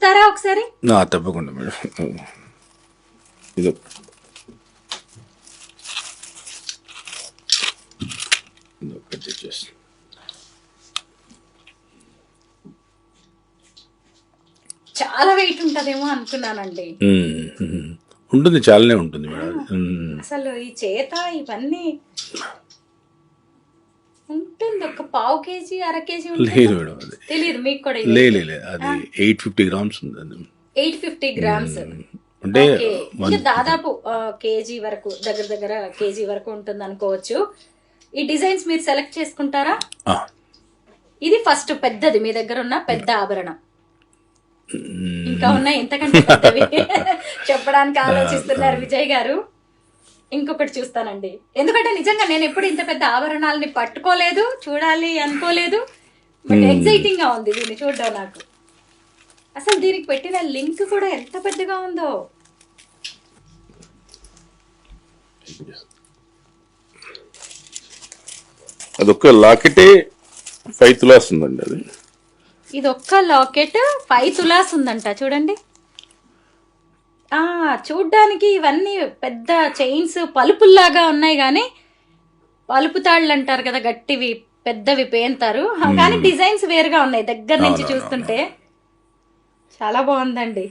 తారా ఒకసారి తప్పకుండా మేడం. ఇది ఒకటి చేసి చాలా వెయిట్ ఉంటదేమో అనుకున్నానండి. ఉంటుంది, చాలానే ఉంటుంది మేడం. అసలు ఈ చేత ఇవన్నీ ఉంటుంది. ఒక పావు కేజీ, అర కేజీ లేదు మేడం, అది తెలియదు మీకు కూడా? లేదు, అది 850 grams ఉంది. 850 grams అంటే దాదాపు కేజీ వరకు, దగ్గర దగ్గర కేజీ వరకు ఉంటుంది అనుకోవచ్చు. ఈ డిజైన్స్ మీరు సెలెక్ట్ చేసుకుంటారా? ఇది ఫస్ట్ పెద్దది మీ దగ్గర ఉన్న పెద్ద ఆభరణం. ఇంకా ఉన్నాయి ఎంతకంటే పెద్దవి చెప్పడానికి ఆలోచిస్తున్నారు విజయ్ గారు. ఇంకొకటి చూస్తానండి, ఎందుకంటే నిజంగా నేను ఎప్పుడు ఇంత పెద్ద ఆభరణాలని పట్టుకోలేదు, చూడాలి అనుకోలేదు. బట్ ఎక్సైటింగ్ గా ఉంది దీన్ని చూడడం. నాకు అసలు దీనికి పెట్టిన లింక్ కూడా ఎంత పెద్దగా ఉందో. అదొక లాకెటే 5 తులాస్ ఉందండి. అది ఇది ఒక్క లాకెట్ 5 తులాస్ ఉందంట. చూడండి, చూడ్డానికి ఇవన్నీ పెద్ద చైన్స్ పలుపుల్లాగా ఉన్నాయి, కానీ పలుపు తాళ్ళు అంటారు కదా, గట్టివి పెద్దవి పేంతారు, కానీ డిజైన్స్ వేరుగా ఉన్నాయి దగ్గర నుంచి చూస్తుంటే. చాలా బాగుందండి.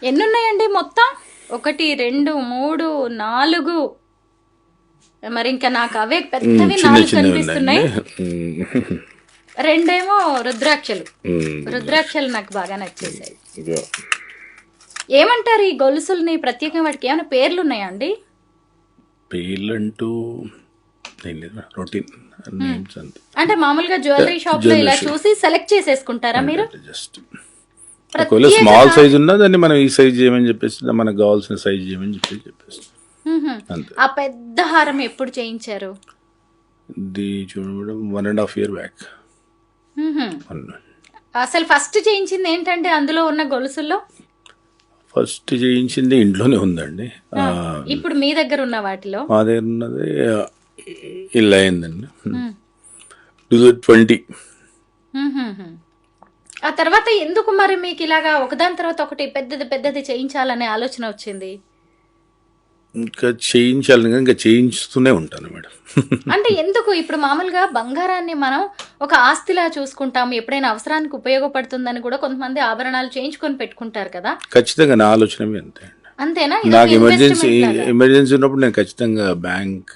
ఎన్ని ఉన్నాయండి మొత్తం? 1 2 3 4. మరి ఇంకా నాకు అవే పెద్దవి 4 కనిపిస్తున్నాయి. 2 ఏమో రుద్రాక్షలు. రుద్రాక్షలు నాకు బాగా నచ్చేసాయి. ఏమంటారు ఈ గొలుసుల్ని? ప్రత్యేకంగా వాటికి ఏమైనా పేర్లు ఉన్నాయా అండి? పేర్లు అంటూ అంటే మామూలుగా జ్యువెలరీ షాప్ లో ఇలా చూసి సెలెక్ట్ చేసేసుకుంటారా మీరు? జస్ట్ ఒకవేళ స్మాల్ సైజ్ ఉన్నా దాన్ని మనం ఈ సైజ్ చేయమని చెప్పేసి, మనకు కావాల్సిన సైజ్ చేయమని చెప్పేసి. ఆ పెద్ద హారం ఎప్పుడు చేయించారు? ఇది చూడడం 1.5 years బ్యాక్. అసలు ఫస్ట్ చేయించింది ఏంటంటే అందులో ఉన్న గొలుసుల్లో? ఫస్ట్ చేయించింది ఇంట్లోనే ఉందండి. ఇప్పుడు మీ దగ్గర ఉన్న వాటిలో? మా దగ్గర ఉన్నది ఇలా అయిందండి 2020. ఆ తర్వాత ఎందుకు మరి మీకు ఇలాగా ఒకదాని తర్వాత ఒకటి పెద్దది పెద్దది చేయించాలనే ఆలోచన వచ్చింది? ఇంకా చేయించాలని, ఇంకా చేయించుతూనే ఉంటాను మేడం. అంటే ఎందుకు? ఇప్పుడు మామూలుగా బంగారాన్ని మనం ఒక ఆస్తిలా చూసుకుంటాం, ఎప్పుడైనా అవసరానికి ఉపయోగపడుతుందని కూడా కొంతమంది ఆభరణాలు చేయించుకొని పెట్టుకుంటారు కదా. ఖచ్చితంగా నా ఆలోచన అంతే. అంతేనా? నాకు ఎమర్జెన్సీ ఉన్నప్పుడు నేను ఖచ్చితంగా బ్యాంక్